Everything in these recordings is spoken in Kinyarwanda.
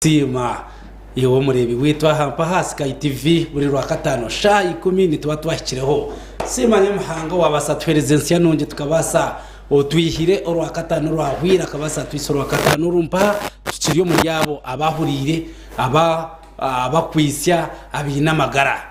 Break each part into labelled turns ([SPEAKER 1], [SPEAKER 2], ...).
[SPEAKER 1] Sima yewe murebi witwa hampa hasi Sky TV buri rwa katano sha 10 tuba twashyireho Sima nyamuhanga wabasa twerezensya nonge tukabasa otwihire orwa katano rwahwira kabasa twisoro katano urumpa tukiriyo muri yabo abahurire abakwisya abinamagara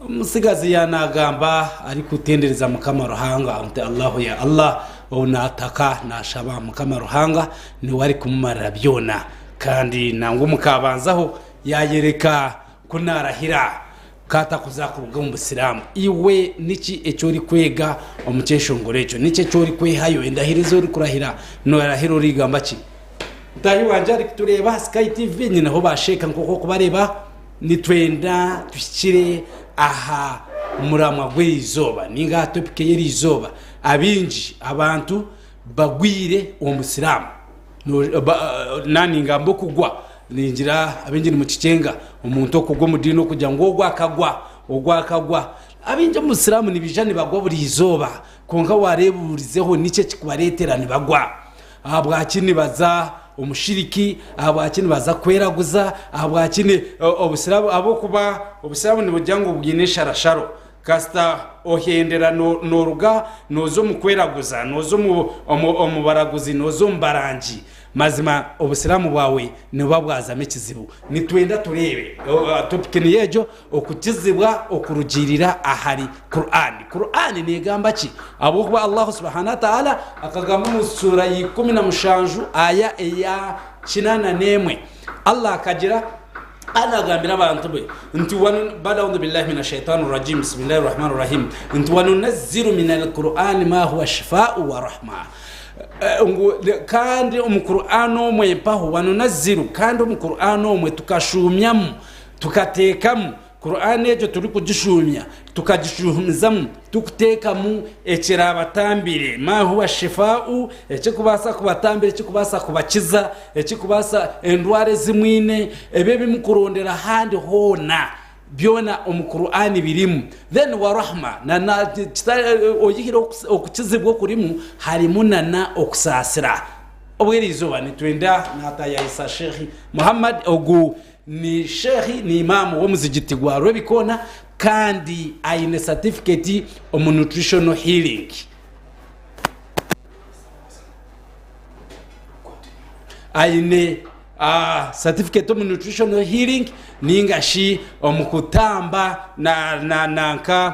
[SPEAKER 1] musigazi yanagamba ari kutendereza mukamaro hanga ante Allahu ya Allah onataka nashaba mukamaro hanga ni wari kumumara byona kandi nango mukabanzaho yayereka kunarahira kata kuzakuruga mu Busilamu iwe niki ecyo kwega omukesho ngorecho niki cyo kwehayo indahirizo uri kurahira no yarahiro rigamba ki ndayi wanje ari tureba Sky TV nyina ho basheka nkoko kubareba ni twenda tushikire aha muramwa gwizoba ninga topic yerizoba abinji abantu bagwire omusilamu nani ngambo kugwa ningira abinjiri mu kicenga umuntu okugwa mu dino kujya ngo ogwakagwa abinje mu Islamu nibijani bagwa buri izoba konka wareburizeho nice kikubareterana bagwa abwakini baza umushiriki abwakini baza kweraguza abwakini obusilamu abokuba obusilamu nibujyango bwine sharasharo kasta ohendera no ruga nozo mukweraguza nozo mu baraguzi nozo mbarangi mazima obusilamu bwawe niba bwazame kizibu nitwenda turebe topic ni yejo okutizibwa okurugirira ahari Qur'an ni gamba ki abokuba Allah subhanahu wa ta'ala akagamba mu sura 17 aya ya 94 Allah akagira ana gambira abantu be nti wanu badawu billahi minash shaitanir rajim bismillahir rahmanir rahim nti wanu nazziru minal qur'ani ma huwa shifaa'u wa rahma kandi umuqur'ano mwe paho wanu nazziru kandi umuqur'ano mwe tukashumyamu tukatekamu Qur'an ejo turi kugishumya tukagishumizamo tukutekamu ekirabatambire ma huwa shifaa'u ekikubasa kubatambire ekikubasa kubakiza ekikubasa endware zimwine ebe bimukurondera handi hona byona umuqur'ani birimu then wa rahma na oyihiro okukizibwo kurimu harimu na okusasira obwerizoba nitwenda nataya Isa Sheikh Muhammad ogu ni sheikh ni imam wo muzigiti gwa Rwebikona kandi aine certificate of nutritional healing aine certificate of nutritional healing ningashi omukutamba na nanka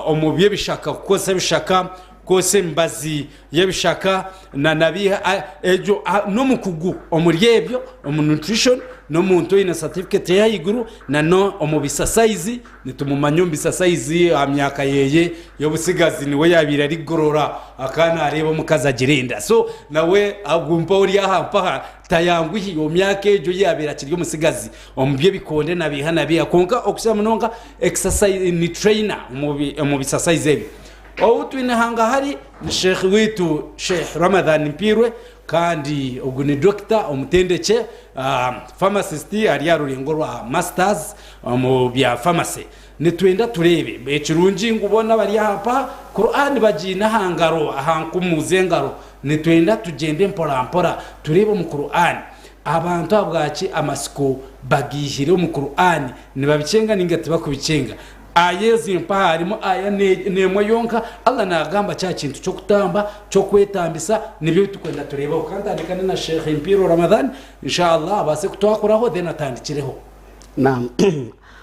[SPEAKER 1] omubye bishaka kose bishaka kose mbazi yebishaka na nabiha ejo no mukugu omuryebyo nutrition no muntu ina certificate ya iguru na no omubisa size nitumumanyo mbisa size amyaka yeye yobusigazi niwe yabira rigorora akana areba mukaza girenda so nawe agumpa uri aha tayangu hiyo myaka ejo yabira kiryo musigazi omubye bikonde nabihana biya konka okusamunonga exercise ni trainer omubisa size ebi outwine hanga hari Sheikh witu Sheikh Ramadhan Mpirwe kandi oguni doctor omutendeke pharmacist ari yarurengo rwa masters mu bya pharmacy nitwenda turebe ekirungi ngubona bari hapa Qur'an bagina hangaro ahankumuze nitwenda tugende mpora turebe mu Qur'an abantu abwaki amasiko bagihire mu Qur'an nibabicenga ningati bakubicenga ayezi mpa harimo aya nemo yonka Allah nagamba cya kintu cyo kutamba cyo kwetambisa nibyo tukwenda tureba ukandandikana na Sheikh Mpiro Ramadan inshallah abase kutwakuraho then atandikireho
[SPEAKER 2] naam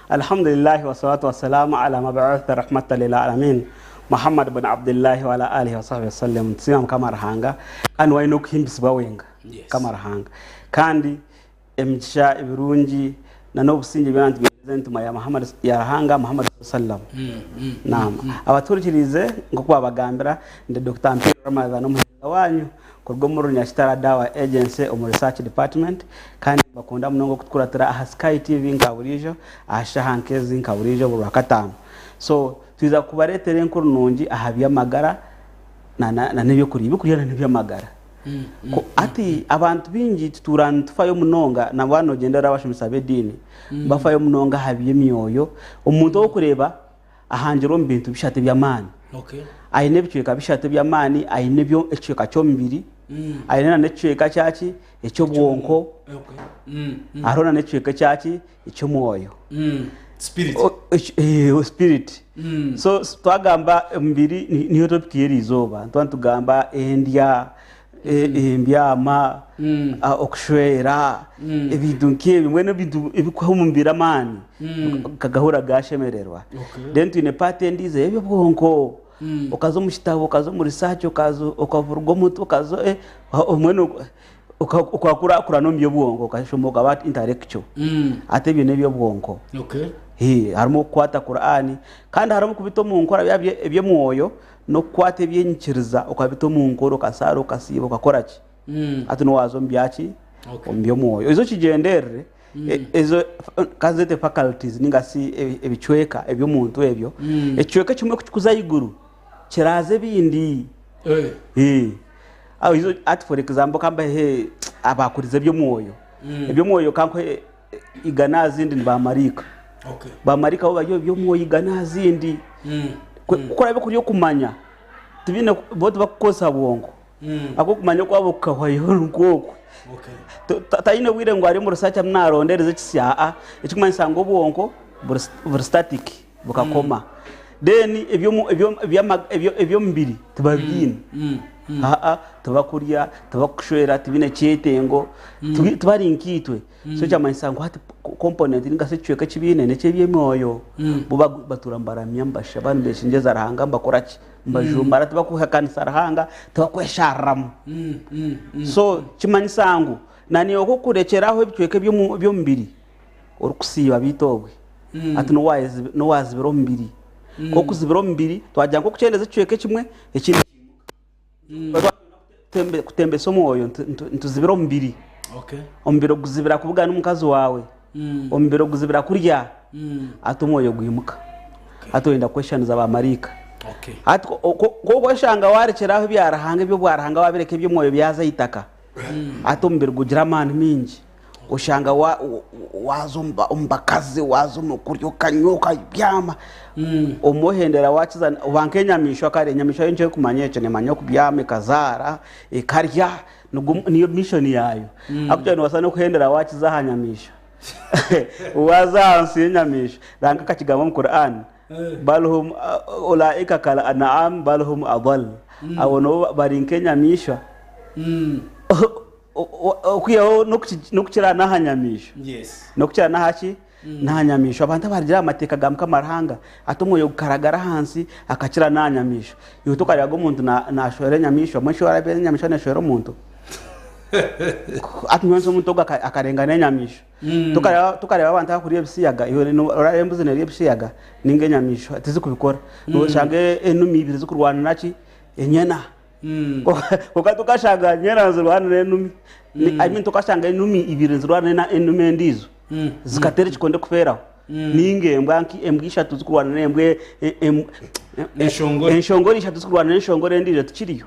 [SPEAKER 2] alhamdulillah wa salatu wa salam ala mab'uth rahmatan lil alamin Muhammad ibn Abdullah wa ala alihi wa sahbihi sallam tsiyam kamar hanga kan wayno kuhimbiswa wenga kamar hanga kandi emsha ibirungi na no businje byantu ya Muhammad ya hanga Muhammad sallam naam abaturikirize ngoko abagambira nde Dr. Mpiro Ramadan umuhinga wanyu kurwo mu Runyashitara Dawa Agency mu research department kandi bakunda munongo kutukuratira aha Sky TV ngaburijo ashahankezi ngaburijo buri wakatano so tuza kubaretere nkuru nongi ahabya magara na nebyo kuriya nebyo magara ko ati abantu bingi tuturana tufayo munonga na bano gendera bashimisa bedini bafayo munonga habiye myoyo umuntu wo kureba ahanjiro mbintu bishate byamani
[SPEAKER 1] okay
[SPEAKER 2] aine bicyeka bishate byamani aine byo eceka cyo mbiri aine na necweka cyaki eky'obwonko hariho na necweka cyaki eky'omwoyo spirit so twagamba omubiri niyo topic y'eriizooba tugamba endya embyama okushwera ebintu nk'ebyo mbwenu ebintu ebikuha omubiri amaani kagahura gashemererwa then twine part endiizo eby'obwonko okaza omu kitabo okaza omu research okavuruga omutwe okaza omwenu ukakura n'omu by'obwonko okashomoka about intellectual ate ebyo n'eby'obwonko harimu okukwata Qur'ani kandi harimu kubita omu nkora eby'omwoyo n'okukwata ebyenyikiriza okabita omu nkora okasaara okasiiba okakora ki ati nowaza omu byaki omu by'omwoyo ezo kigenderere ezo kazete faculties ningasi ebicweka eby'omuntu ebyo ekicweka kimwe kukikuza iguru kiraza ebindi izo ati for example kamba abakuriza eby'omwoyo kanko igana zindi nibamarika bamarika bo bayo by'omwoyo igana zindi kukora byo kuriyo kumanya tubine bote bakukosa bwongo ako kumanya kwabo kahwayo nkoko tayine wire ngo ari mu research mnarondereze kisya ekikumanyisa ngo bwongo buri static bukakoma then ebyo mbiri tubabyine tubakurya tubakushwera tubine cyetengo tubari nkitwe so cyamanyisa ngo hati component ningase cyeka kibine nece by'emyoyo buba baturambaramya mbasha bandi beshinjeza rahanga mbakora ki mbajumbara tubakuhakanisa rahanga tubakwesharamu so kimanyisa ngo nani okukurekeraho ebicyeke byo mbiri orukusiba bitobwe ati no wazibiro mbiri ko kuzibiro mbiri twajya ngo kucendeza cyeke kimwe ekindi kutembesa omwoyo ntuzibiro mbiri ombiro guzibira kuvuga n'umukazi wawe ombiro guzibira kurya ati omwoyo gwimuka ati wenda questions abamarika ati ko shanga warekeraho byarahanga byo bwarahanga wabireke by'omwoyo byaza itaka ati ombiro gugira amani mingi ushanga wazumba umbakazi wazuma kuryo kanyoka byama omuhendera wakiza ubankenyamisho kare nyamisho yenje kumanyece ne manyo kubyame kazara ikarya niyo mission yayo akujana wasana kuhendera wakiza hanyamisho wazansi nyamisho ranga kakigama mu Qur'an balhum ulaika kala an'am balhum adall awono barinkenyamisho okuyaho nokukira nahanyamisho nokukira nahaki nahanyamisho abantu barira amateka gamkamarahanga atomwoyo gukaragara hansi akakira nahanyamisho yotokaryaga omuntu nashwere nyamisho mwisho arabe nyamisho nashwere omuntu atumwenso omuntu akarengana enyamisho tukareba abantu akuriye bisiyaga orarembuze neriye bisiyaga ninge nyamisho atizi kubikora noshange enumi ibiri zikurwana naki enyena koka tukashanga nyera zirwana n'enumi I mean tukashanga enumi ibiri zirwana na enumi endizo zikatere kikonde kuferaho ninge embwisha tuzikurwana n'embwe enshongori ishatu zikurwana n'enshongori endizo tukiriyo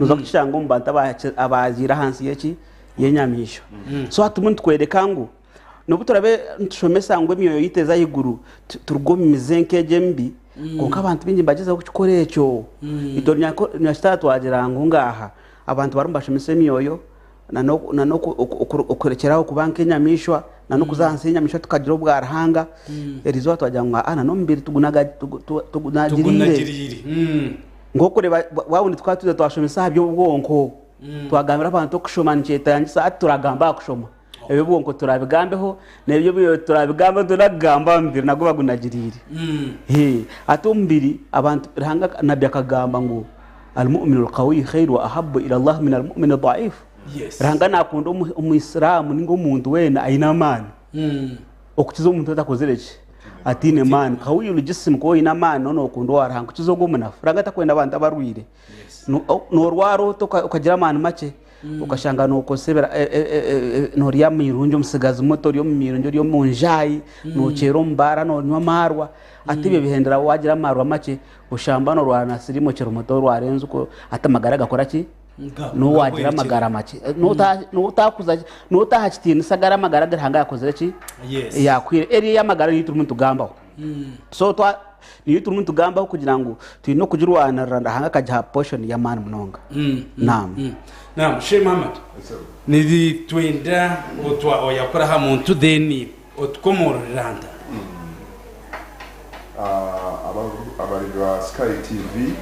[SPEAKER 2] nuza kushanga umbanta abazira hansi yeki yenyamisho so hatumuntu kwereka ngo nobuturabe ntushomesa ngo emyoyo yiteza iguru turugomimize nkeje mbi konka abantu bingi bageza kukikora ekyo itornya nyashitatu wagira ngo ngaha abantu barumbashomese emyoyo nano okurekeraho kubanka enyamishwa nano kuzansa enyamishwa tukagira obwarahanga erizo twagira ngo ana no mbiri tugunagirire ngokureba wawundi twatuze twashomesa by'obwonko twagambira abantu okushoma nchetangisa turagamba kushoma ebyo bwonko turabigambeho nebyo turabigamba turagamba mbiri nago bagunagirire atumbiri abantu rahanga nabi akagamba ngo almu'minu alqawi khairu wa ahabbu ila Allah min almu'min adha'if rahanga nakunda umuislamu ningo umuntu wena aina amani okukiza umuntu atakozereki atine man qawi uljism ko ina man no kundo warahanga kukizo gomuna rahanga takwenda abantu abarwire norwaro ukagira amani make ukashanga nuko sebera noriya mirunjo musigaza motori yo mirunjo yo munjayi no cero mbara no nywa marwa atibe bihendera wagira marwa make ushamba no rwana sirimo cero motori warenze uko atamagara gakora ki no wagira magara make no utakuza no utahakitini sagara magara garhanga yakozere ki yakwire eri ya magara yitu umuntu gambaho so twa yitu umuntu gambaho kugira ngo twino kugirwana randa hanga kajya portion ya man munonga naam
[SPEAKER 1] naam Sheikh Muhammad nidi twenda otwa oyakora ha muntu deni otkomoreranda
[SPEAKER 3] abari ba Sky TV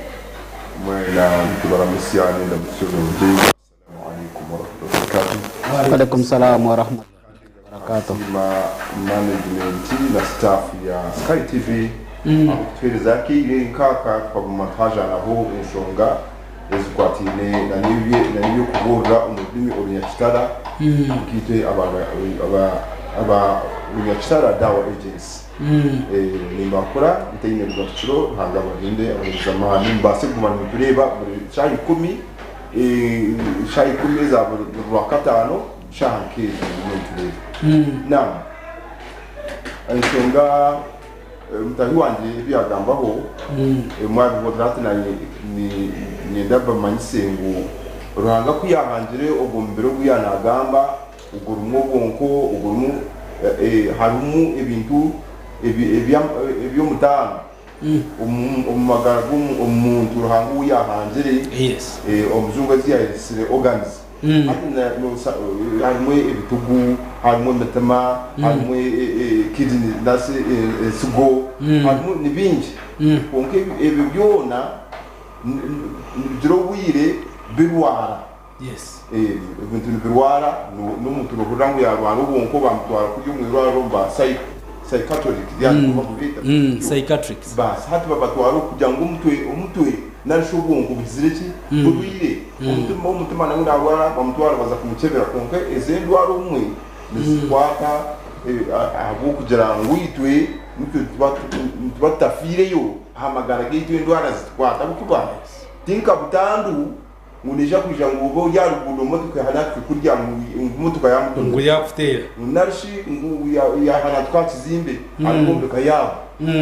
[SPEAKER 3] mwena tubaramusyane ndamusubije assalamu alaykum wa rahmatullahi
[SPEAKER 2] wa alaikum salam wa rahmatullahi wa barakatuh
[SPEAKER 3] management na staff ya Sky TV tweleza kile nkaka kwa montage naho ensonga ezikwatine na nibyo kuburira umudimi orunyakitara kite aba urunyakitara dawa agency nimbakora ntayine bwaciro hanga barinde abazamani mbase gumana tureba muri shayi 10 za buri katano shanke muri na ensonga mtahi wanje byagambaho mwabi bodrate na ni ndaba manyisengu ruhanga kuyahanjire ogombero guyanagamba ugurumo bonko ugurumo harumu ebintu ebyo mutano umumagaragu umuntu ruhanga uyahanjire
[SPEAKER 1] yes
[SPEAKER 3] omuzungu aziyasire organs harimo ibitugu harimo metama harimo kidney nase sugo harimo nibingi konke ebyo byona ndrowire birwara
[SPEAKER 1] yes
[SPEAKER 3] ibintu birwara n'umuntu ruhurango yarwara ubonko bamutwara kujya mu irwaro mba psychiatric yani kubita
[SPEAKER 1] psychiatrics
[SPEAKER 3] bas hatu babatwara kujya ngo umutwe narishobonko bizireki burwire umutima na ngwara bamutwara baza kumukebera konke ezendwara umwe nisikwata abo kugira ngo yitwe tubatafire hamagara gitwe ndwara zitwata bukuba tinka butandu nguneja kuja ngo yarugudo motuka hanatwe kurya motuka ya muto
[SPEAKER 1] ngo yakufutera
[SPEAKER 3] narishi ngo ya hanatwa kizimbe arigombe kayabo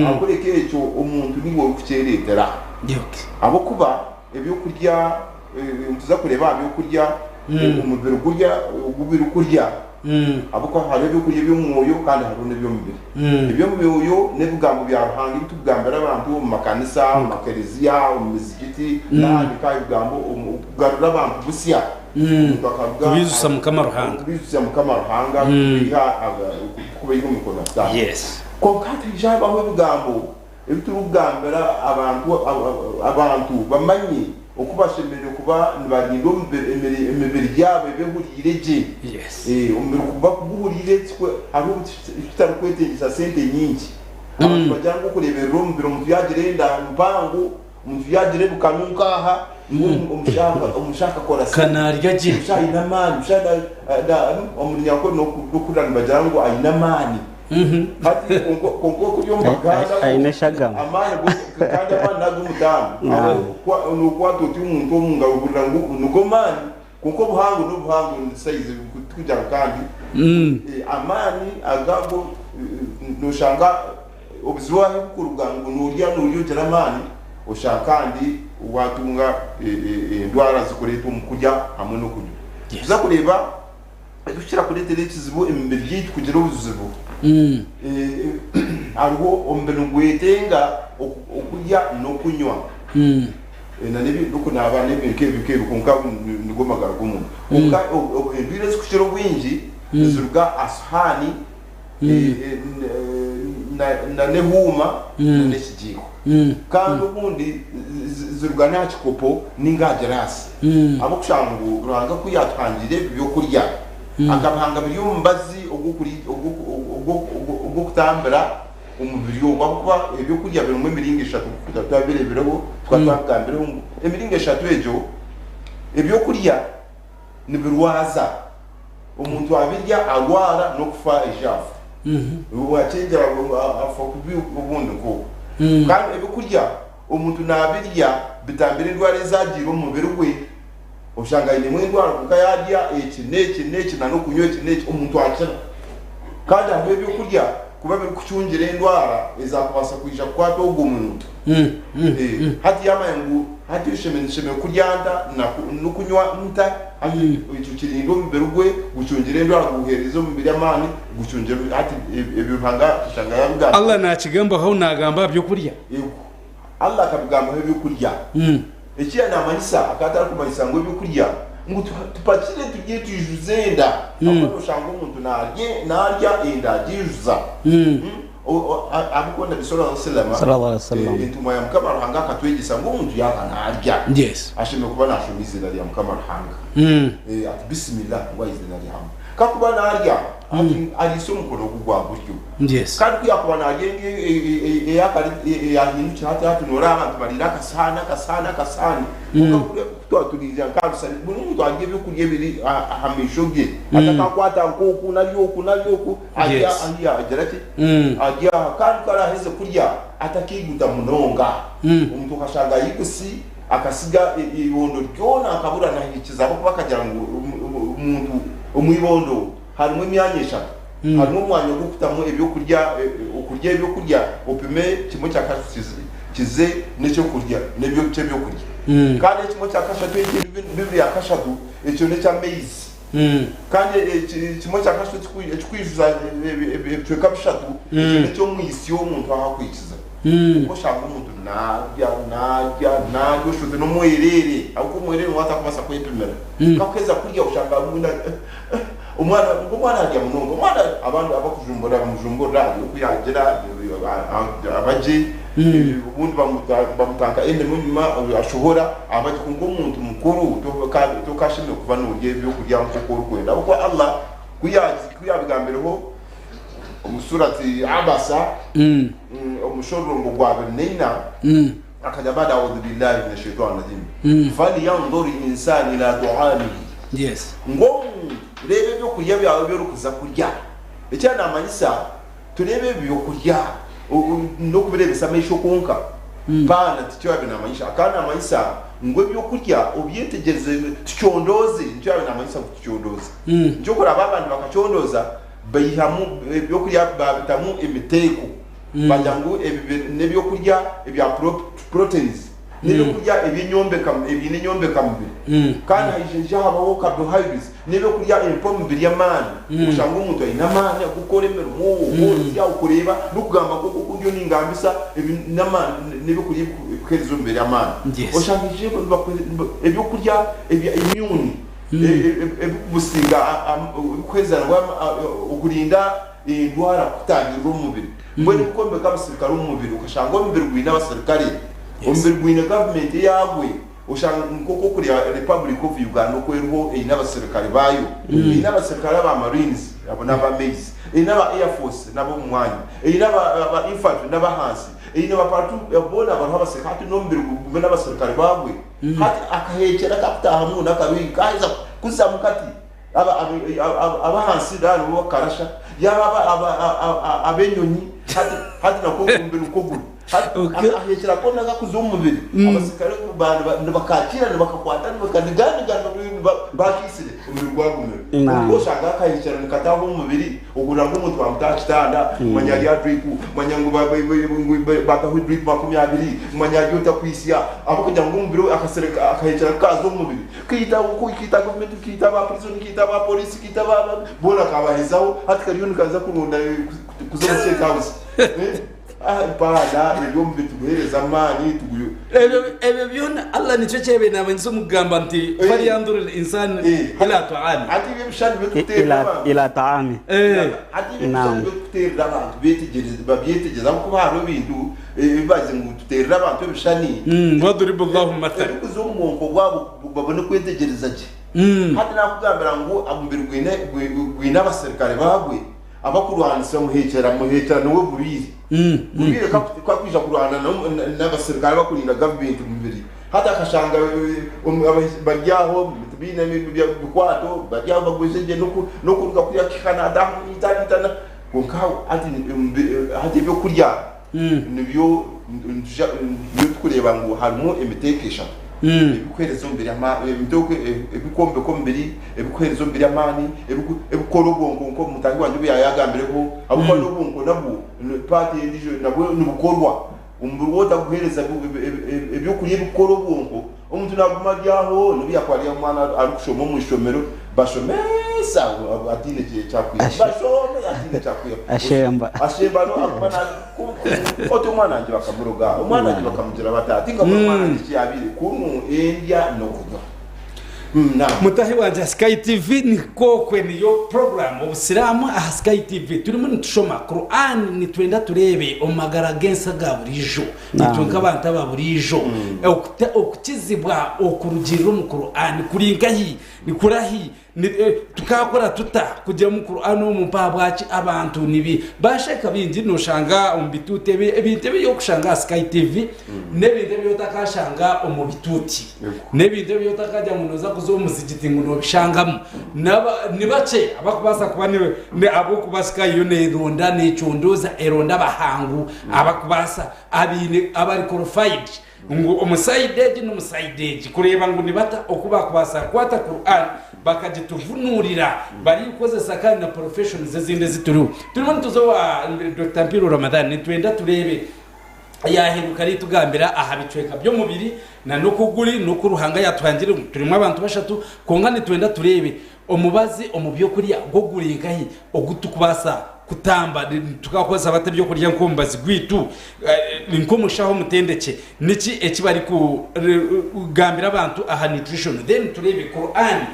[SPEAKER 3] akoreke echo umuntu niwo kuceretera abo kuba ebyo kurya tuza kureba abyo kurya umubiri kurya abo ko hari ebyo kurya by'umwoyo kandi hari n'ebyo mubiri ebyo mubyoyo nebugambo bya ruhanga bitugambira abantu mu makanisa mu makereziya mu mizigiti n'ahandi kandi bigambo ugarura abantu busya
[SPEAKER 1] bizusa mu kamaruhanga
[SPEAKER 3] kuba yigo mikona sa
[SPEAKER 1] yes
[SPEAKER 3] ko kati jabaho bigambo ebitugambira abantu bamanyi okubashemere kuba nibarindo emibiri yabo behurireje
[SPEAKER 1] yes
[SPEAKER 3] umubiri kuba kubuhurire hari bitari kwetegeza sente nyinshi abantu bajyango kurebera umubiri umuntu yagirenda mpango umuntu yagire bukanunkaha umushaka kora
[SPEAKER 1] kanarya je
[SPEAKER 3] ushayina mani ushada umunya ko no kurana bajyango ayina mani hati konko kuryo magana
[SPEAKER 2] ayine shagama
[SPEAKER 3] amana kandi amana nagumutamu no kwatoti umuntu omungabura ngo nuko mani konko buhango size kujya kandi amani agabo no shanga obizwaho kurugango nuriyo jaramani oshakandi watunga ndwara zikoreta mu kujya hamwe no kujya tuza kureba dushyira kuri telekizibo imbere y'iki kugira ubuzibo ariho ombere ngwetenga okujya no kunywa na nibi duko nabane bike konka ngomagara gumu konka obindire zikushiro bwinji ziruga ashani na nehuma n'ekijiko kandi ubundi ziruga nta kikopo n'ingagerasi abo kushangu uranga kuyatangire byo kurya akabanga byo mbazi ubwo kutambira umubiri wo kuba ibyo kurya biri mu miringo 3 kutabirebereho twatwagambira emiringo 3 ejo ibyo kurya nibirwaza umuntu abirya agwara no kufa ejafu wacengera afa kubi ubundi ko kandi ibyo kurya umuntu nabirya bitambira indwara zagira umubiri we ushanga ine mu indwara kukayarya iki na no kunywa iki umuntu akira kandi aho ibyo kurya kuba biri kucyungire indwara izakubasa kwisha kwato umuntu hati yamayengu hati ushemene kuryanda no kunywa nta icyo kirindo mbere gwe gucyungire indwara guhereza mu mbiri amani gucyungire hati ibihanga ushanga yavuga
[SPEAKER 1] Allah na kigamba aho nagamba byo kurya
[SPEAKER 3] Allah akabigamba byo kurya ikiya namanyisa akatara kumanyisa ngo byo kurya ngo tupakire tugiye tuyijuzenda akora ushanga umuntu narya enda jijuza abukunda bisora
[SPEAKER 2] sallallahu alaihi wasallam
[SPEAKER 3] intuma ya mukama ruhanga katwegisa ngo umuntu yaba narya
[SPEAKER 1] yes
[SPEAKER 3] ashime kuba nashumize na mukama ruhanga ati bismillah wa izina ryawe kakuba narya ari so mukono kugwa gutyo
[SPEAKER 1] yes
[SPEAKER 3] kandi kuyakuba narya yakari yahinduka hati nora abantu barira kasana twaturiza kansa umuntu agiye bikurye biri hamishoge atakakwata nkoku nalyoku ajya agerati ajya kandi karaheze kurya atakiguta munonga umuntu kashanga yigusi akasiga ibondo ryona akabura nahikiza abo bakagira ngo umuntu umwibondo harimo imyanya eshatu harimo umwanya wo gufitamo ibyo kurya upime kimwe cya kize n'icyo kurya n'ibyo cyo byo kurya kandi kimwe cya kashatu bibiri ya kashatu icyo ne cya maize kandi kimwe cya kashatu kwijuza ibyo kabishatu icyo ne cyo mwisi yo umuntu ahakwikiza ko shaka umuntu najya ushoze no mwerere ahubwo mwerere watakumasa kwipimera kakweza kurya ushaka umwana ajya munongo umwana abantu abakujumbura kuyagira abaje ubundi bamutanga ende munyuma ashobora abaje kungo umuntu mukuru tokashimye kuva n'ugiye byo kurya nko kwenda kuko Allah kuyabigambireho umusurati abasa umushorrongo gwa benina akajya bada a'udhu billahi minash shaitani rajim fali yanzuri insani ila du'amihi
[SPEAKER 1] yes
[SPEAKER 3] ngo rebe byo kurya byawe byo rukuza kurya icyana amanyisa turebe byo kurya no kubirebesa mesho konka bana ticyo yabe namanyisha akana amanyisa ngo byo kurya ubyetegereze tucyondoze nicyo yabe namanyisa tucyondoze cyo kora abantu bakacyondoza bayihamu byo kurya babitamu imiteko bajangu nebyo kurya ibya proteins nebyo kurya ibinyombeka mubiri kandi hajeje habaho carbohydrates nebyo kurya impomu mubiri y'amani ushanga umuntu ayinamani gukora imirimo ya ukureba no kugamba ko kuryo n'ingambisa n'amani nebyo kurya kwezo mbere y'amani ushanga ije ibyo kurya imyuni busiga kwezanwa ukurinda indwara kutangirwa umubiri mbone ukombe kabasirikare umubiri ukashanga umubiri gwina abasirikare umubiri gwina government yagwe ushanga nkoko kuri Republic of Uganda ko eriho n'abasirikare bayo n'abasirikare ba Marines abo n'aba Mace n'aba Air Force nabo mu mwanya n'aba infantry n'abahansi n'aba partu bona abantu abasirikare n'umubiri gwina abasirikare bagwe hati akahekera kapitaha mu nakabiri kaza kuzamukati abahansi dano bakarasha yaba abenyonyi hadi nako kumbira ukoguru ahekera ko naga kuzumubiri abasikare bana bakakira bakakwata bakaniganigana bakisire umubiri gwagumira ubwo shanga akahekera nikataho umubiri ugura nk'umuntu wamutachitanda manyagi ya drip manyango bakaho drip 20 manyagi utakwisiya abo kugira ngo umubiri akasereka akahekera kazo umubiri kita government kita ba prison kita ba police kita ba bona kabahizaho hatikariyo nikaza kurunda kuzose kabuze bana ibyo mbituhereza amani tuguyo
[SPEAKER 1] ebe byona Allah nicyo cyebe nabanze umugamba nti fari yandurira insan ila ta'ami
[SPEAKER 3] ati bishani bitutera
[SPEAKER 2] ila ta'ami
[SPEAKER 3] ati bishani bitutera abantu betegereza ko baro bintu bibaze ngo tutera abantu bishani
[SPEAKER 1] wadribu Allahu mathalan
[SPEAKER 3] kuzo umuntu gwabo babone kwetegereza je hati nakugambira ngo abumbiri gwina abasirikare bagwe abakurwanisa muhekera no bubiri bubiri kwa kwija kurwana n'abasirikare bakurinda government mubiri hata akashanga bajyaho bine bikwato bajyaho bagwejeje no kuruka kuri Canada itana konkaho ati byo kurya nibyo kureba ngo harimo imitekesha ebikwerezo mbere imitoke ebikombe ko mbere ebikwerezo mbere amani ebikoro bongo nko mutangi wanje byayagambireho abo bongo nabo party ndijo nabo nubukorwa umubiri woda guhereza ebyo kuri ebikoro bongo umuntu nagumajyaho nibiyakwariya mwana arikushoma mu ishomero bashomesa atine cyakwiye bashome atine cyakwiye ashemba no akubana oto mwana nje bakamuroga umwana nje bakamugira batati ngo mwana nje cyabire kunu endya no kunywa naam
[SPEAKER 1] mutahi wanje Sky TV ni kokwe niyo program obusilamu aha Sky TV turimo nitushoma Quran nitwenda turebe omagara gensa ga burijo nitwenka abantu aba burijo okukizibwa okurugirira mu Quran kuringahi nikurahi tukakora tuta kujya mu Quran mu mpabwaci abantu nibi bashaka bingi noshanga ombitute ebintu byo kushanga Sky TV nebinde byo takashanga omubituti nebinde byo takajya munoza kuzo muzigiti ngo nobishangamo nibace abakubasa kuba ne abo kubasika yo ne ronda ne chondoza eronda bahangu abakubasa abine abari qualified ngo omusaideji n'omusaideji kureba ngo nibata okuba kubasa kwata Quran bakagituvunurira bari ukozesa kandi na professionals zinde zituru turimo tuzo wa Dr. Mpiro Ramadan nitwenda turebe yaheruka ari tugambira aha bicweka byo mubiri na no kuguri no kuruhanga yatwangire turimo abantu bashatu konga nitwenda turebe omubazi omubyo kuriya goguringahi ogutukubasa kutamba tukakoza bate byo kurya nkombazi gwitu ninkomushaho mutendeke niki ekibari ku gambira abantu aha nutrition then turebe Quran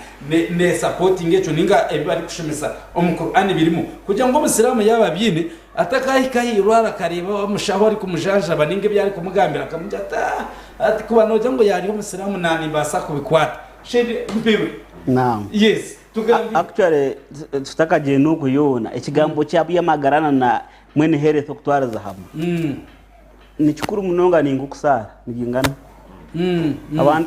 [SPEAKER 1] ne supporting echo ninga ebari kushemesa Quran birimo kugira ngo musiramu yababyine atakahi rwara kareba bamushaho ari kumujanja baninge byari kumugambira kamujata ati kuba noje ngo yari musiramu nani basa kubikwata shede mpiwe
[SPEAKER 2] naam
[SPEAKER 1] yes
[SPEAKER 2] actually tutaka jenu kuyona ekigambo cyabuye magarana na mwene health okutwara zahamu nichukuru munonga ningukusara nigingana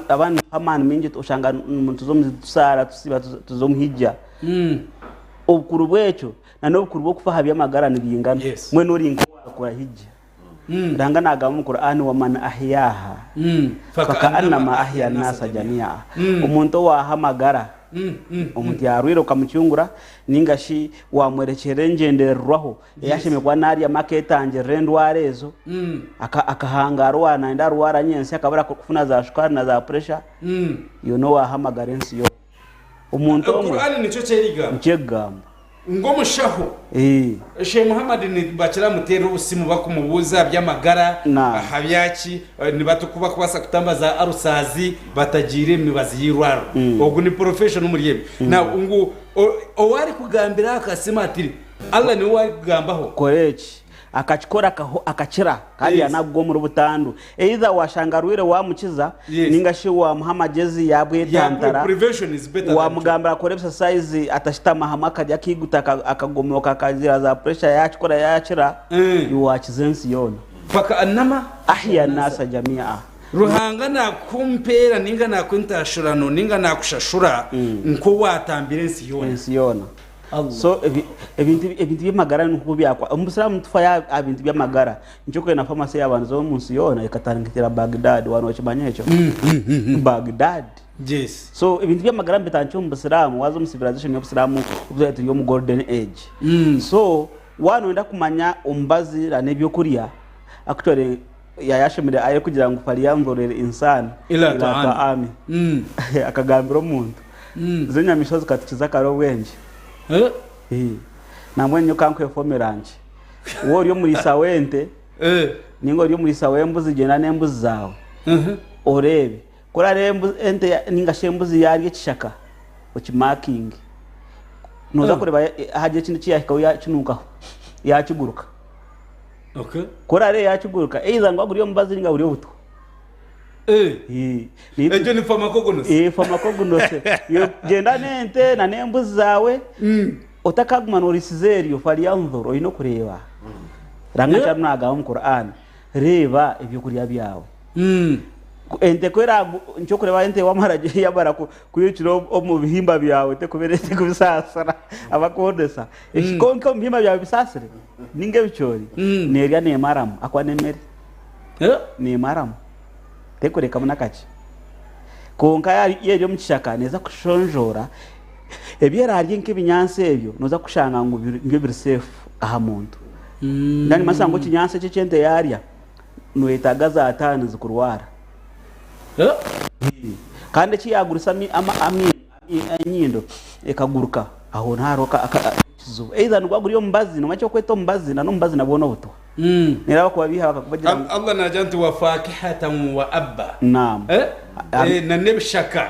[SPEAKER 2] abantu amani mingi ushanga umuntu zomuzisara tusiba tuzomuhijja obukuru bwecho na n'obukuru bwo kufa habya magara nigingana mwene uri nkora hijja ranga nagamu Qur'an wa man ahyaha faka annama ahya an-nasa jami'a umuntu wa hamagara omuntu yarwira ukamucyungura ningashi wamwerekere ngenderwaho yashime kwa nari ya maketanje rendwarezo akahangaro wana ndarwara nyense akabara kufuna za shukari na za pressure you know ahamagara ensi yo umuntu
[SPEAKER 1] Qur'an nico cyeriga
[SPEAKER 2] mcegamba
[SPEAKER 1] ngomushaho Sheikh Muhammad ni bakira mutero usimu bakumubuza byamagara habyaki ni batukuba kubasa kutambaza arusazi batagire mibazi yirwaro ogu ni professional muri na ngo owari kugambira akasema ati Allah ni wari kugambaho
[SPEAKER 2] korechi akachikora akachira kandi yanagwo mu rubutandu either washangarwire wamukiza ningashi wa muhamagezi yabwe tantara
[SPEAKER 1] prevention is better
[SPEAKER 2] wa mugambira kore exercise atashita mahamaka yakiguta akagomoka akazira za pressure yachikora yachira yuwachizensi yona
[SPEAKER 1] faka annama
[SPEAKER 2] ahya nasa jamia
[SPEAKER 1] ruhanga na kumpera ninga na kwintashurano ninga na kushashura nko watambire ensi yona
[SPEAKER 2] Allah. So ebintu by'amagara nuko byakwa umusiramu tufa abintu by'amagara ncyo na pharmacy y'abantu zo munsi yona ikatangitira Baghdad wano wachibanyecho Baghdad
[SPEAKER 1] yes
[SPEAKER 2] so ebintu by'amagara mbetancho umusiramu wazo mu civilization y'umusiramu ubuzete yo mu golden age so wano nda kumanya umbazi rane byo kuriya actually yayashimire aye kugira ngo fali yamvorere insani
[SPEAKER 1] ila ta'ami
[SPEAKER 2] akagambira umuntu zenya mishozi katikiza karo wenje namwe nyoka nkwefomeranje wo ryo muri sawente ningo ryo muri sawembuzi gena nembuzi zawe orebe kora rembu ente ninga shembuzi yari kishaka ukimarking noza kureba haje kintu cyahika ya kinuka ya kiguruka kora re ya kiguruka eiza ngo aguriyo mbazi ninga uriyo buto
[SPEAKER 1] ejo ni pharmacogonose
[SPEAKER 2] pharmacogonose yo genda nente na nembuzi zawe otakaguma no risizerio fali yanzuro ino kureba ranga cyanaga mu Qur'an reba ibyo kuriya byawe ente kwera ncho kureba ente wamaraje yabara kuyiciro mu bihimba byawe te kuberete kubisasara abakodesa konko bihimba byawe bisasire ninge bicori nerya ne maramu akwanemere ne maramu te kureka munakachi konka yari yo mukishaka neza kushonjora ebyera ari nk'ibinyanse ebyo noza kushanga ngo biri safe aha muntu ndani masango kinyanse cyente yarya no etagaza atanu zikurwara kandi kiyagurisa nyindo ekaguruka aho ntaroka akizuba either ngwaguriyo mbazi no macyo kweto mbazi na no mbazi nabona buto niraba kuba biha bakakubagira
[SPEAKER 1] Allah najanti wa fakihatan wa abba
[SPEAKER 2] naam
[SPEAKER 1] na nebishaka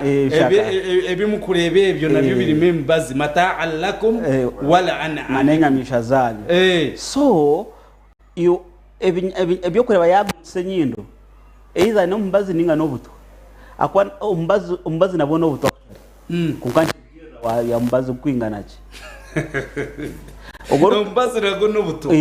[SPEAKER 1] ebimukurebe ebyo nabyo birimo embazi mata'an lakum wala an'am
[SPEAKER 2] manengamisha zanyu so yo ebyo kureba yagutse nyindo eiza no mbazi ninga nobuto akwa umbazi nabona obuto kunkanchi ya mbazi kwingana ki
[SPEAKER 1] ogoro mbazi nago nobuto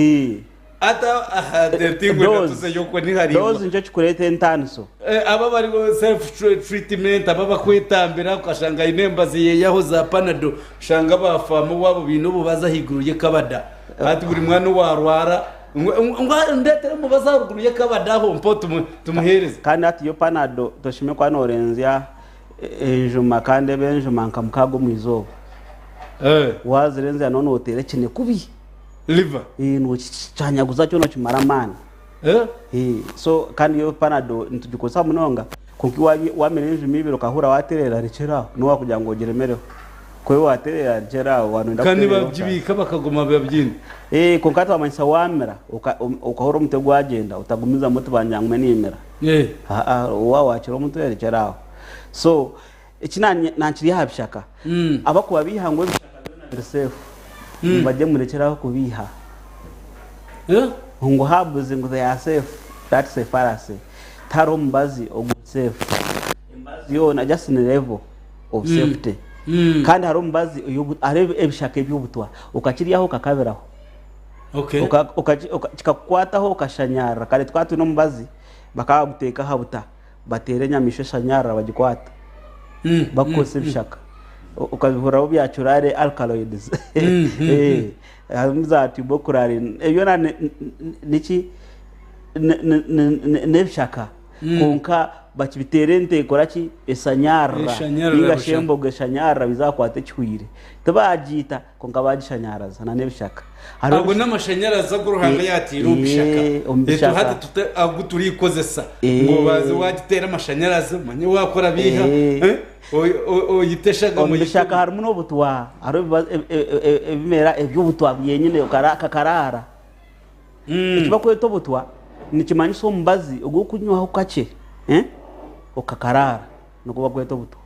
[SPEAKER 1] ata dertingwe natuse yoko ni hari
[SPEAKER 2] dozi njo chikurete ntanso
[SPEAKER 1] aba bari self treatment aba bakwetambira ukashanga inembazi yeyaho za panado shanga bafamu wabo bintu bubaza higuruye kabada ati buri mwana warwara ndetere mu bazaruguruye kabadaho mpoto tumuhereza
[SPEAKER 2] kandi ati yo panado toshime kwa norenzya enjuma kandi benjuma nkamukago mwizoba wazirenzya none uterekene kubi
[SPEAKER 1] liver
[SPEAKER 2] no chanyaguza cyo no chimaramana so kandi yo panado ntugikosa munonga konki wameneje mibiro kahura waterera ricera no wakugira ngo geremereho kwe waterera ricera wanunda
[SPEAKER 1] kandi babyibika bakagoma babyine
[SPEAKER 2] konkata wamanyisa wamera ukahora umutego wagenda utagumiza mutu banyangume nimera wawakira umutwe ricera so ikinanye nankiri habishaka abakuba bihangwe bishaka safe bajye murekeraho kubiha ngo habuze ngo they are safe that's a fallacy taro mbazi of safe mbazi yo na just in level of safety kandi haro mbazi arebe ebishaka by'ubutwa ukakiriyaho kakaberaho ukachikakwataho ukashanyara kale twatu no mbazi bakaguteka habuta batere nyamisho shanyara bagikwata bakose bishaka ukabihura ubyacurare alkaloids hamza tibokurari eyo na niki nebishaka konka bakibiterente koraki esanyara inga shembo gashanyara bizakwate cyuire tabajita konka bagishanyaraza na nebishaka
[SPEAKER 1] abo namashanyaraza guruhanga yatira ubishaka hati tutaguturi kozesa ngo bazi wagitera amashanyaraza manye wakora biha oyiteshaga mu
[SPEAKER 2] gishaka harimo no butwa aro ebimera eby'ubutwa byenyine kakarara ikiba kweto butwa nikimanyiso mbazi ugukunywaho kake okakarara nuko bagweto butwa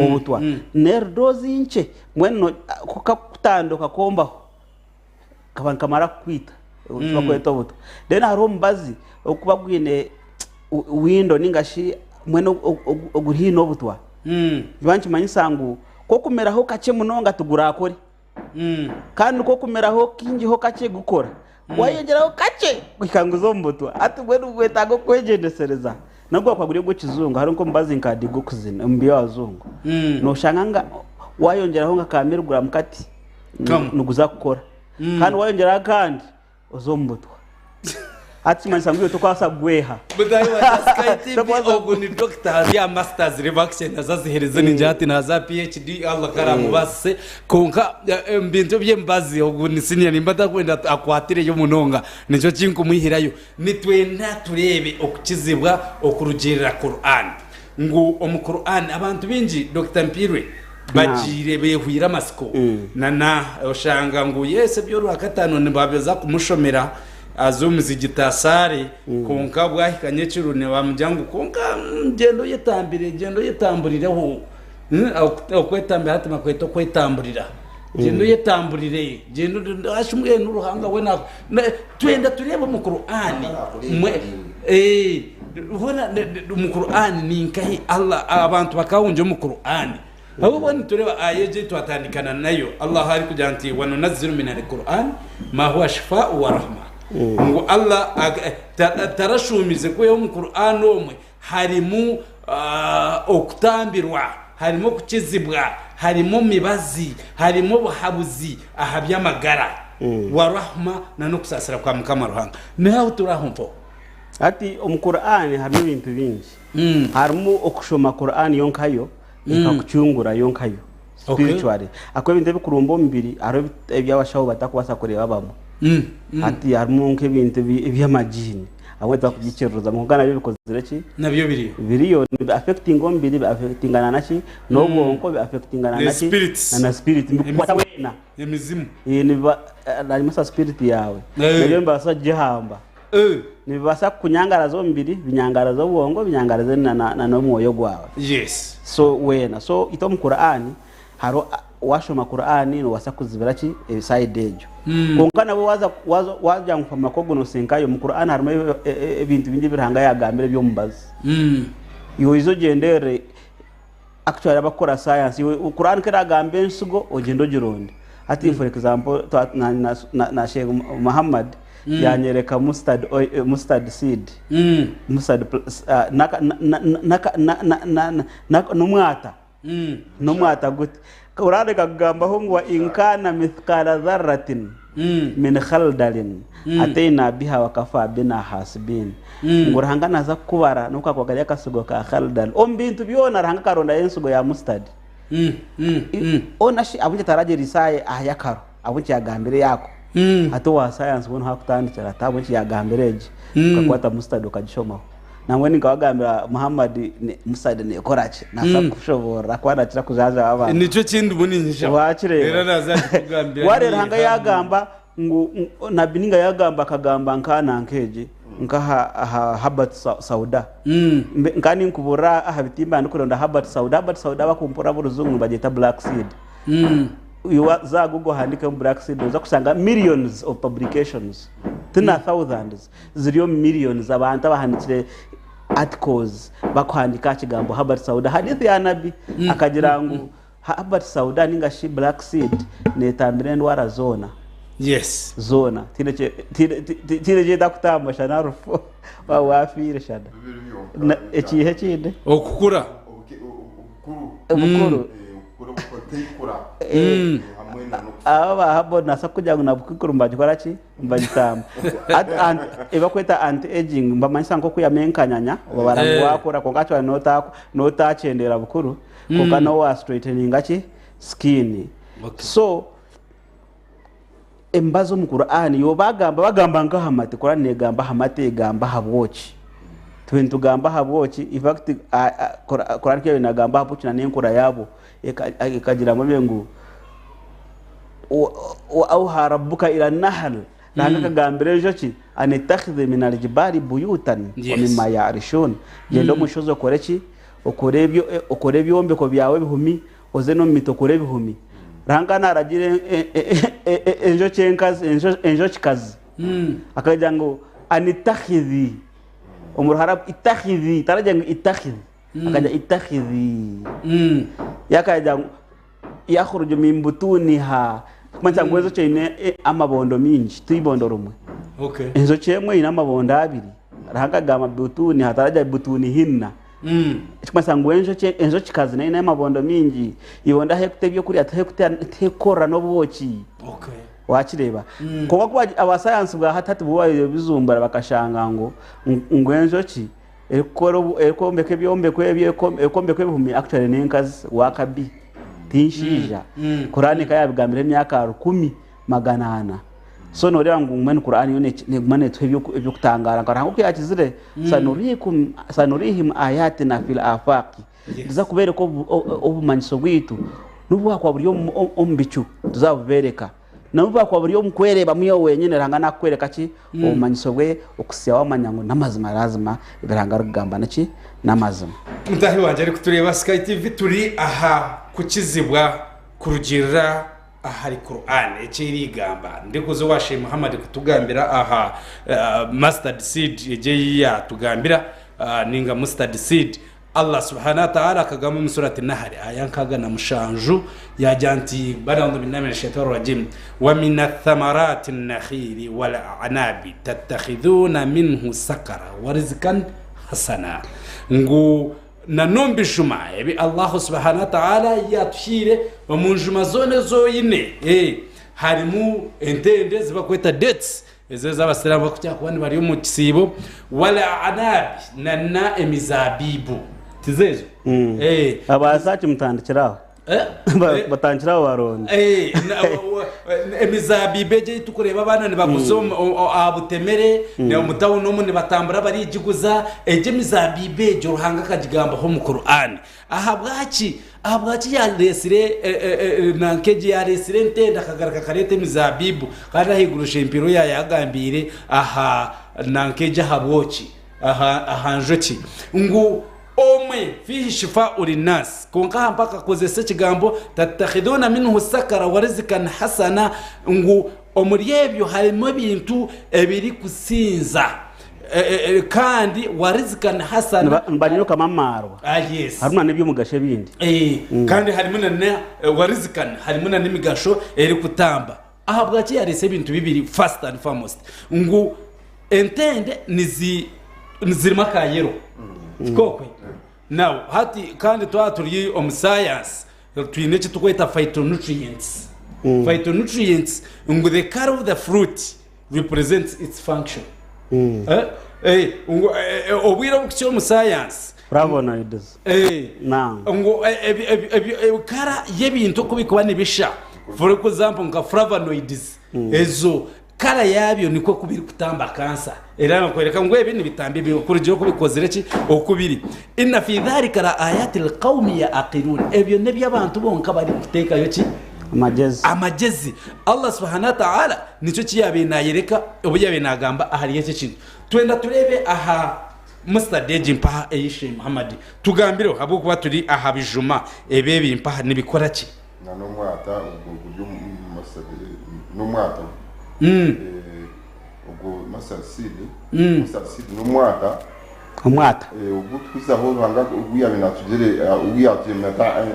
[SPEAKER 2] obutwa nerdozi inche mweno kukakutandoka kombaho kabankamara kwita ukiba kweto butwa then haro mbazi okubagwine windo ningashi mweno ogurhino butwa banchi manyisangu ko kumeraho kake munonga tugurakore kandi ko kumeraho kingiho kake gukora wayegeraho kake bikanguzo mbutwa ati mweno gwetago kwegendesereza nagwa kwaguriye go kizungu hari nko mbazi nkadi go kuzina mbiyo wazungu no shanganga wayongeraho ngakamirugura mukati nuguza gukora kandi wayongeraho kandi uzombutwa ati manyisangu yo kwasa gweha
[SPEAKER 1] budari wa Sky TV oguni doctor ya masters revaction azazihereza ninjati na za PhD Allah karamu base konka mbintu byembazi oguni senior nimbata kwenda akwatire yo munonga nico kinko muhirayo nitwenda turebe okukizibwa okurugerera Quran ngo omu Quran abantu bingi Dr Mpirwe bajire behwira masiko nana oshanga ngo yese byo rwakatano nibabeza kumushomera azumuzi gitasare konka bwahikanye cirune bamujyangu konka ngendo yetamburireho okwetambira hatima kweto kwetamburira ngendo yetamburire ngendo ashumwe n'uruhanga we na twenda tureba mu Qur'ani mu Qur'ani ninkahi Allah abantu bakawunje mu Qur'ani abo bani tureba ayeje twatandikana nayo Allah hari kujanti wa nunazzilu min al-Qur'an ma huwa shifaa'u wa rahma ngo Allah tarashumize ko yo mu Qur'an omwe harimo okutambirwa harimo kukizibwa harimo mibazi harimo buhabuzi ahabyamagara wa rahma na no kusasira kwa mukama ruhanga naho turahumpo
[SPEAKER 2] ati mu Qur'an harimo ibintu bingi harimo okushoma Qur'an yonkayo ikakucyungura yonkayo spiritually akwe binde bikurumbo mbiri aro ebyabashaho batakwasa kureba bamo ati harimo nk'ibintu by'amajini amwe twakugikiruza mu kana bikozere ki
[SPEAKER 1] nabyo biri
[SPEAKER 2] biriyo bi affecting ombiri bi affectingana naki no bonko bi affectingana naki na spirit mbikwata wena
[SPEAKER 1] emizimu
[SPEAKER 2] ni ba ari masa spirit yawe rero mbasa jihamba ni basa kunyangara zombiri binyangara zo bongo binyangara na no moyo gwawe
[SPEAKER 1] yes
[SPEAKER 2] so wena so ito mu Qur'ani haro washoma Qur'ani no wasa kuzibira ki side ejo konkana bo waza ngufama ko guno senkayo mu Qur'ani harimo ibintu bindi biranga yagambire byo mubazi yo izo gendere actually abakora science Qur'ani kera gambe nsugo ogendo gironde ati for example na Sheikh Muhammad yanyereka mustard seed mustard numwata numwata gut Qur'ani kagamba hongwa inkana mithqala dharratin min khaldalin ataina biha wa kafa bina hasibin ngurahanga naza kubara nuka kwagalia kasugo ka khaldal ombintu byona rahanga karonda yensugo ya mustard ona shi abunje taraje risaye ayakaro abunje yagambire yako hato wa science wona hakutandikira tabunje yagambireje kakwata mustard ukajishomaho namwe nikawagambira Muhammad Mustard ne korache nasa kushobora kwana kira kuzaza abantu
[SPEAKER 1] nico kindi buninjisha
[SPEAKER 2] wakire
[SPEAKER 1] era naza kugambira
[SPEAKER 2] ware hanga yagamba ngo nabininga yagamba kagamba nkana nkeje nkaha habat sauda nkani nkubura ahabitimba ndikuronda habat sauda bakumpura buruzungu bageta black seed za Google handika black seed uza kusanga millions of publications tuna thousands ziriyo millions abantu bahandikire articles bakuhandika kigambo habat sauda hadithi ya nabi akagira ngo habat sauda ninga shi black seed netambire ndwara zona
[SPEAKER 1] yes
[SPEAKER 2] zona tire je dakutamba shanarufu wa wafire shada ekihe kinde
[SPEAKER 1] okukura
[SPEAKER 2] okukuru aba habo nasakuja nabukikuru mbajikora ki mbajitamba ebakweta anti aging mbamanyisa nko kuyamenkanyanya babarangu wakora kongacho notachendera bukuru kokano wa straightening ki skin so embazo mu Qur'ani yo bagamba ngahamate Qur'ani negamba hamate gamba habwochi twintu gamba habwochi in fact Qur'ani ke nagamba hapuchi na nenkura yabo ekagira ngo bengu wa auha rabbuka ila nahl nanga kagambire jochi anitakhidhi min aljibali buyutan wa mimma ya'rishun gendo mushozo koreki okorebyo ombe ko byawe bihumi ozeno mitokore bihumi ranga naragire enjo chikazi akaja ngo anitakhidhi umurharab itakhidhi taraja ngo itakhidhi akaja itakhidhi yakaja yakhruju min butuniha kumanja ngwezo chene amabondo minji tuibondo rumwe
[SPEAKER 1] okay
[SPEAKER 2] enzo chemwe ina amabondo abiri ranga gama butuni hataraja butuni hinna kumanja ngwenzo enzo chikazi na ina amabondo minji ibonda hekutebyo kuri atekora no buochi
[SPEAKER 1] okay
[SPEAKER 2] wakireba konga kuba aba science bwa hatatu bubaye bizumbara bakashanga ngo ngwenzo ki ekombeke byombe kwebye bihumi actually nenkazi wakabi tinshija Qur'ani kaya bigambire myaka 10,800 so no ryangu ngumene Qur'ani yone negumane twebyo kutangara ngarango kuyakizire sanurihim ayatina fil afaqi biza kubere ko obumanyiso bwitu nubuwa kwa buri ombicu tuzabubereka nabuba kwa buri omukwereba muyo wenyine ranga nakwereka ki obumanyiso bwe okusya wamanyango namazima lazima biranga rugamba naki namazima
[SPEAKER 1] ndahi wanje ari kutureba Sky TV turi aha kukizibwa kurugirira ahari Qur'an ekiri gamba ndikuzo washe Muhammad kutugambira aha mustard seed eje ya tugambira ninga mustard seed Allah subhanahu wa ta'ala kagama mu surati an-nahl ayankaga na mushanju ya janti barandu binamil shaitan rajim wa min ath-thamarati an-nakhili wal a'nabi tattakhiduna minhu sakara wa rizqan hasana ngu nanombi juma ebi Allah subhanahu wa ta'ala yatushire mu juma zone zoyine harimu entende ziba kweta dates ezeza abasiramu bakutya kubani bari mu kisibo wala anabi nana emizabibu tizezo
[SPEAKER 2] abasachi mutandikiraho batangira baronda
[SPEAKER 1] emizabibe je tukureba abana nibagusoma abutemere ne umutawu no muni batambura barijiguza eje mizabibe je ruhanga kagigamba ho mu Qur'an ahabwaci ya resire nankeje ya resire ntenda kagaraka karete mizabibu kandi ahigurusha impiro yagambire aha nankeje habwoci aha njoki ngo omwe fihi shifa'u linnas konka mpaka kozese kigambo tatakhiduna minhu sakara wa rizqan hasana ngo omuryebyo harimo bintu ebiri kusinza kandi wa rizqan hasana
[SPEAKER 2] mbanyo kama marwa
[SPEAKER 1] yes
[SPEAKER 2] harimo nebyo mugashe bindi
[SPEAKER 1] kandi harimo na wa rizqan harimo na nimigasho eri kutamba aha bwaki yarese bintu bibiri first and foremost ngo entende nizirima kayero kokwe now hati kandi twaturi science twine cyo tukwita phytonutrients ngo the color of the fruit represents its function obwira bukyo mu science
[SPEAKER 2] flavonoids
[SPEAKER 1] ngo kara yebintu kubikuba nibisha for example nka flavonoids ezo kara yabyo niko kubiri kutamba kansa era nakwereka ngo ebi nibitambi bikurije kubikozere ki okubiri inna fi dhalika la ayatil qaumi yaqilun ebyo nebyo abantu bonka bari kuteka yoki amagezi Allah subhanahu wa ta'ala nico kiyabe nayereka obuyabe nagamba ahari yeke kintu twenda turebe aha mustadeje mpaha eyishe Muhammad tugambire habo kuba turi aha bijuma ebebi mpaha nibikora ki
[SPEAKER 3] no mwata ubwo mustadeje no mwata ubwo masasidi n'umwata ubwo twizaho ruhanga ubuyabe natugere ubuyabe mata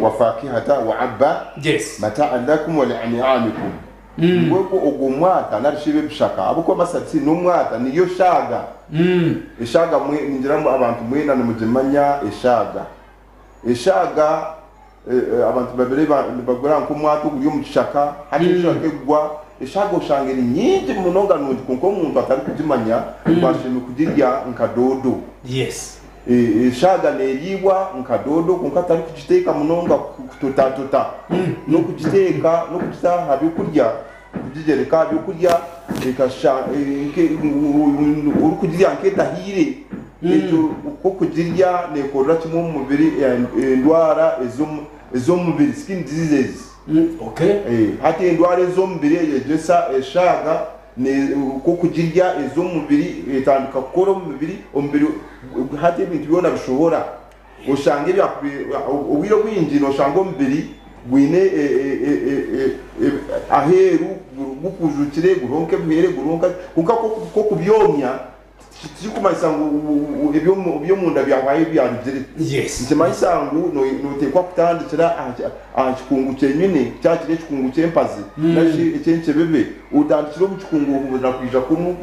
[SPEAKER 3] wafakihata wa abba mata andakum wa li'aniamikum ubwo mwata narishibe bishaka abuko masasidi n'umwata niyo shaga eshaga mwe ninjiramo abantu mwena n'umujemanya eshaga abantu babere bagura nko mwata uyo mushaka hari shaka gwa eshaga ushangiri nyingi munonga nundi kuko umuntu atari kujimanya bashime kugirya nkadodo eshaga neribwa nkadodo kuko atari kugiteka munonga kutotata no kugiteka no kutaha bikurya kugigereka bikurya ekasha uri kugirya nketahire uko kugirya nekora kimwe mu mubiri indwara ezo mubiri skin diseases hati indwara zo mubiri yegesa eshaga ne uko kugirya ezo mubiri etandika gukora mu mubiri hati ibintu byona bishobora ushange bya ubwiro bwinjino ushango mubiri gwine aheru gukujukire guronke bwere guronka kuko ko kubyomya tikuma isangu ibyo munda byahaye byarugire ntima isangu no tekwa kutandikira achikungu cyenyine cyakire chikungu cyempazi nashi icyenche bebe utandikira mu chikungu ubuzira kwija kunu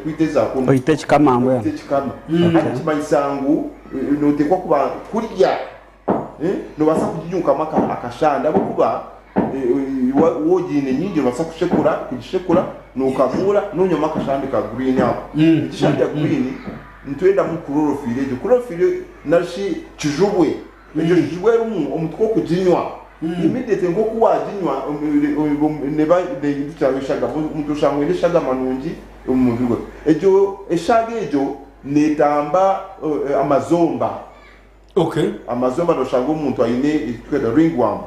[SPEAKER 3] kwiteza kunu
[SPEAKER 2] oyite chikamambo ya
[SPEAKER 3] chikama ntima isangu no tekwa kuba kurya no basa kujinyuka maka akashanda bokuba wogine nyingi basa kugishekura nukamura nunyoma akashandi ka green aho igishandi ya green ntwenda mu chlorophylle nashi kijubwe nje kijubwe umutwe kujinywa immediate ngo kuwajinywa neba ndicabishaga mutushamwe lishaga manungi umubirwe ejo eshaga ejo netamba amazomba amazomba no shanga umuntu ayine itweda ringworm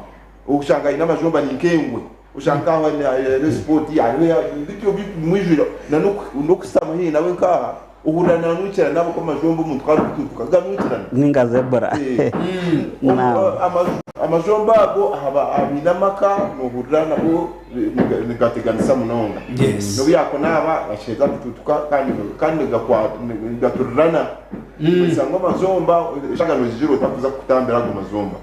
[SPEAKER 3] ushanga ina majomba ninkengwe ushanga aho ne sport ya bityo mwijiro nanukusama hii nawe nka uhurana n'ukira nabo ko majomba umuntu twarutuka gamwikirana
[SPEAKER 2] ninga zebra
[SPEAKER 3] amajomba go haba abinamaka muhurana bo negateganisa munonga no byako naba basheza tutuka kandi gaturana bisanga amajomba shaga no jiro takuza kutambira go majomba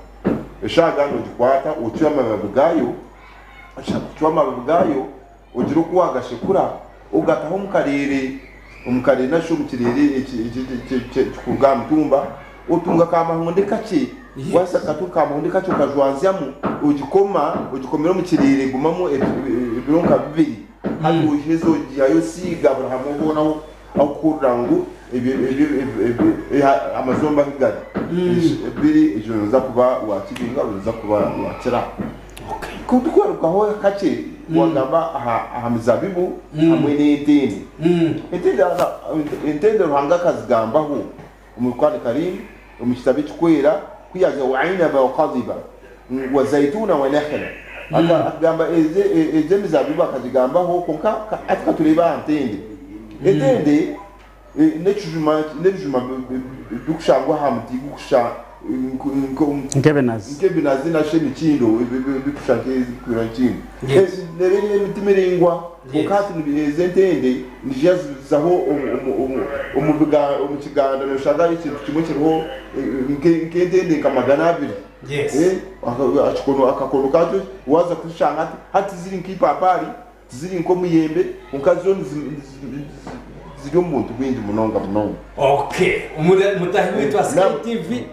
[SPEAKER 3] eshaga no dikwata ucyama babugayo ashaka babugayo ugira ko wagashikura ugataho umukarere nasho mukirere kuga mtumba utunga kama honde kace wasa katuka honde kace kajwanzyamu ugikomera mu kirere gumamo ebironka bibiri hadi uhezo yayo siga Abraham ubona akurangu amazomba kigari biri ijoro za kuba wakibinga uza kuba wakira kudukwarukaho kake wagamba aha mizabibu hamwe n'intende intende ruhanga kazigambaho umukwane karim umukitabe kwera kuyaza wa'ina ba qadiba wa zaytuna wa nakhla akagamba eze mizabibu akazigambaho konka atka tureba intende nejuma dukushangwa hamti gukusha nkebenazi na shemi chindo bikushanke kuranchino nebere mitimerengwa ukati nibizentende nijazaho umukiganda noshaka ikintu kimwe kiriho nkentende kamagana abiri akakono kacu waza kushanga hati ziri nkipapari ziri nkomuyembe unkazoni ziri umuntu gwindi munonga.
[SPEAKER 1] Okay, mutahi wetu wa Sky TV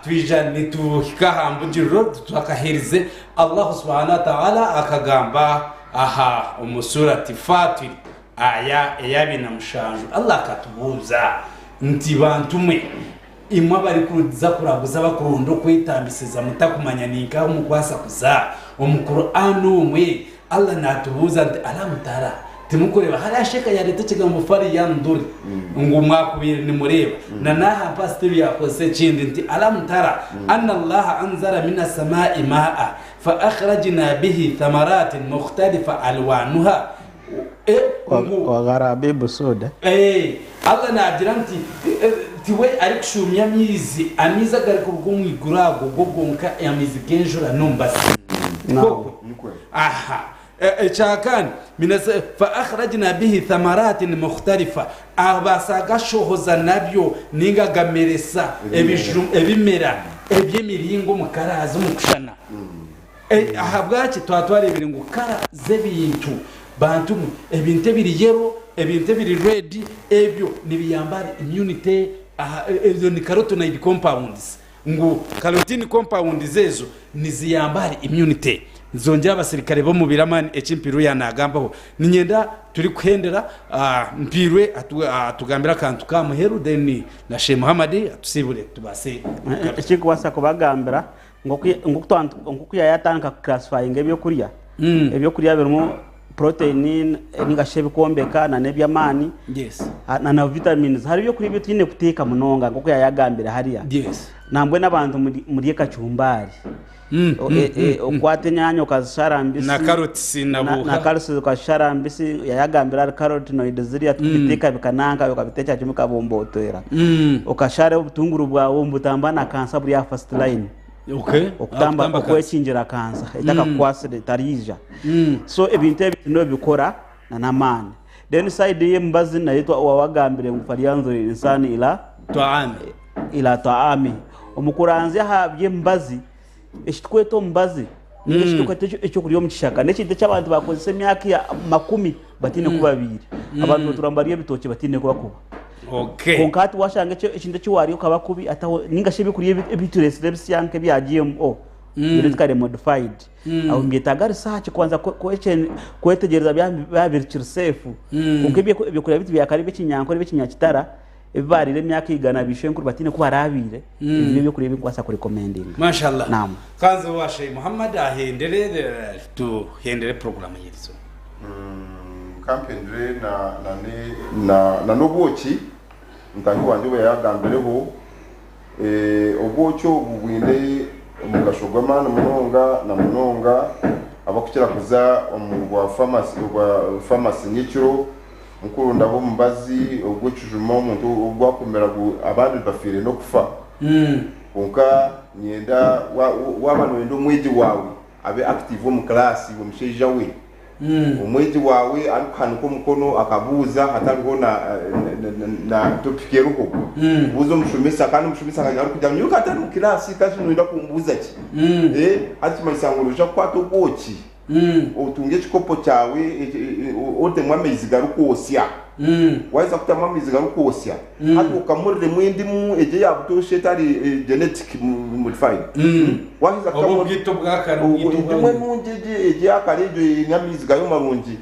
[SPEAKER 1] twijani tuhikahambugiriro twakaherize Allah subhanahu wa ta'ala akagamba aha umusurati Fatir aya eyabina mushanju Allah katubuza nti bantumwe imwe bari kuza kuraguza bakurundo kwitambisiza mutakumanya ninka umukwasa kuza Qur'an umwe Allah natubuza nti alamutara timukureba hari sheka ya leta kigambo fari yanduri ngo mwakubire ni mureba na naha pastor yakose kindi nti alamutara anna Allah anzara minas samai ma'a fa akhrajna bihi thamaratin mukhtalifa alwanuha
[SPEAKER 2] wa gharabibu soda
[SPEAKER 1] Allah na diranti tiwe ari kushumya mizi amiza gari kubwumwigurago gogonka yamizi genjura numbasi aha chakani fa akhrajna bihi thamaratin mukhtalifa abasaga shohoza nabyo ninga gameresa ebimera ebyemiringo mukaraza mukushana ahabwaki twatware ibiringo kara zebintu bantu ebinte biri yero ebinte biri red ebyo nibiyambara immunity ezo ni carotenoid compounds ngo carotene compounds zezo niziyambara immunity zongera abasirikare bo mu biramani ekimpiru yanagambaho ninyenda turi kuhendera mpirwe atugambira kantu ka muheru deni na Sheikh Muhammad atusibure tubase
[SPEAKER 2] ekikuwasa kubagambira ngo yatanka classifying ebyo kuriya birimo protein ningashe bikombeka na nebyamani na vitamins hari byo kuri byo tine kuteka munonga ngo yayagambira hariya nambwe nabantu muri kachumbari okwate nyanya ukazisharambisi
[SPEAKER 1] na carrot sinabuha
[SPEAKER 2] na carrot ukasharambisi yayagambira carotenoid ziriya tukiteka bikananga ukabitecha kimwe kabombotera ukashare ubutunguru bwawo mbutambana kansa buri ya first line okutamba okwekinjira kansa itaka kwasire tarija so ebinte bino bikora na namani then side ye mbazi na yitwa wawagambire mufariyanzo insani ila taami umukuranze habye mbazi eshitweto mbazi eshitweto echo kuriyo mukishaka nekinde cy'abantu bakoze myaka ya 10 batine kubabiri abantu turambariye bitoke batine kubakuba konkati washanga ekinde cy'wariyo kabakubi ataho ningashe bikuriye ebiturese bisyanke bya GMO biritware modified aho mbiyetaga research kwanza kwetegereza bya virtual safe kunkebye bikuriye biti bya karibe kinyanko bikinyakitara ebarire myaka igana bishenkuru batine kubarabire ibyo kuri bikwasa ku recommending
[SPEAKER 1] mashallah naam kanze wa Sheikh Muhammad ahendere program yirizo
[SPEAKER 3] campaign na noboki ntangi wanje bayagambireho obocho bubwinde umugashogwamana munonga abakukira kuza wa pharmacy nyikiro nkurunda bo mbazi ubwo cyujuma umuntu ubwo akomera abandi bafire no kufa konka nyenda wabano ndo mweji wawe abe active mu class wo msheja we umweji wawe arukana ko mukono akabuza hatariho na topike ruko buzo mshumisa kandi mshumisa kanyaru kujya myuka atari mu class kaje nunda kumbuza ki ati maisangurusha kwato boki utunge chikopo cyawe ote mwamezi garuko osya waiza kutama miziga rukosya hatu ukamurire mwindimu eje yabutoshe tari genetic modified wahiza
[SPEAKER 1] ubwito bwakara
[SPEAKER 3] ubwito munjeje eje akarejo nyamiziga yo marungi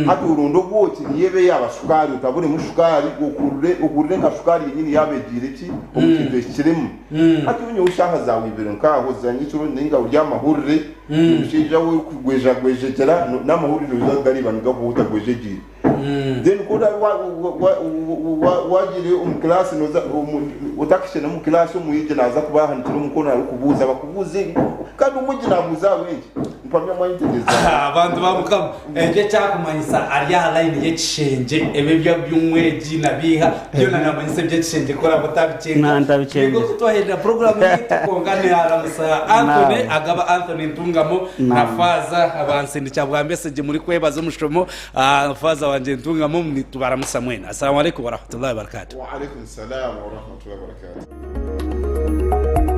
[SPEAKER 3] hatu urundo gwoki niyebe yabashukari utabure mushukari ukurure nka shukari nyini yabegire ki omukindo kiremu hatu unyo ushaka zawe ibero nkaho zanyituro ninga uryamahurire ushija we kugwejagwejekera n'amahuriro uzagari banuga kuhuta gwejegire then koda wagire umklasi noza utakishena mu class umuyije naza kubaha ntiro mukono ari kubuza bakubuze kandi umujye nabuza wenje mpamya mwayintegeza
[SPEAKER 1] abantu bamukama eje cyakumanyisa arya line y'ikishenje ebebya by'umweji nabiha byo nanamanyise by'ikishenje kora batabicenga
[SPEAKER 2] ntabicenge
[SPEAKER 1] kutohera program y'itukongane aramusa Anthony agaba Anthony Ntungamo na Faza abansindi cyabwa message muri kwebaza umushomo Faza wanje Ntungamo tubaramusa mwene. Assalamu alaykum wa rahmatullahi wa barakatuh.
[SPEAKER 3] Wa alaykum salam wa rahmatullahi wa barakatuh.